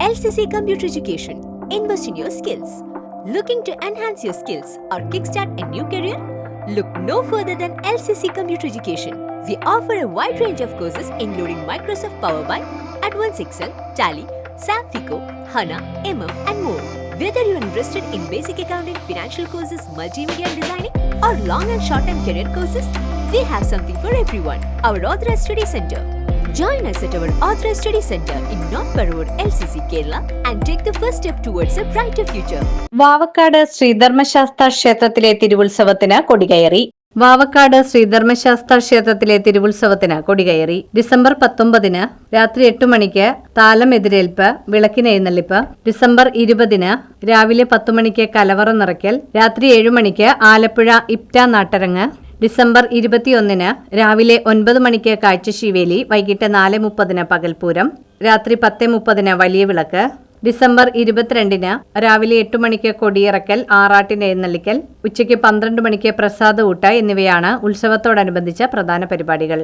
LCC Computer Education. Invest in your skills. Looking to enhance your skills or kickstart a new career? Look no further than LCC Computer Education. We offer a wide range of courses including Microsoft Power BI, Advanced Excel, Tally, SAP FICO, HANA, and more. Whether you are interested in basic accounting, financial courses, multimedia designing, or long and short-term career courses, we have something for everyone. Our Authorized Study Center. Join us at our Authorized Study Center in North Parur, LCC, Kerala, and take the first step towards a brighter future. Vavakkad Sreedharmasastha ക്ഷേത്രത്തിലെ തിരുവുത്സവത്തിന് കൊടികയറി. വാവക്കാട് ശ്രീധർമ്മശാസ്ത്ര ക്ഷേത്രത്തിലെ തിരുവുത്സവത്തിന് കൊടികയറി. December 19 രാത്രി 8 മണിക്ക് താലം എതിരേൽപ്പ്, വിളക്കിന് എഴുന്നള്ളിപ്പ്. December 20 രാവിലെ 10 മണിക്ക് കലവറ നിറയ്ക്കൽ. രാത്രി 7 മണിക്ക് ആലപ്പുഴ ഇപ്റ്റ നാട്ടരങ്ങ്. ഡിസംബർ 21 രാവിലെ 9 മണിക്ക് കാഴ്ചശീവേലി. വൈകിട്ട് 4:30 പകൽപൂരം. രാത്രി 10:30 വലിയ വിളക്ക്. ഡിസംബർ 22 രാവിലെ 8 മണിക്ക് കൊടിയിറക്കൽ, ആറാട്ടിന് എഴുന്നള്ളിക്കൽ. ഉച്ചയ്ക്ക് 12 മണിക്ക് പ്രസാദ ഊട്ട എന്നിവയാണ് ഉത്സവത്തോടനുബന്ധിച്ച പ്രധാന പരിപാടികൾ.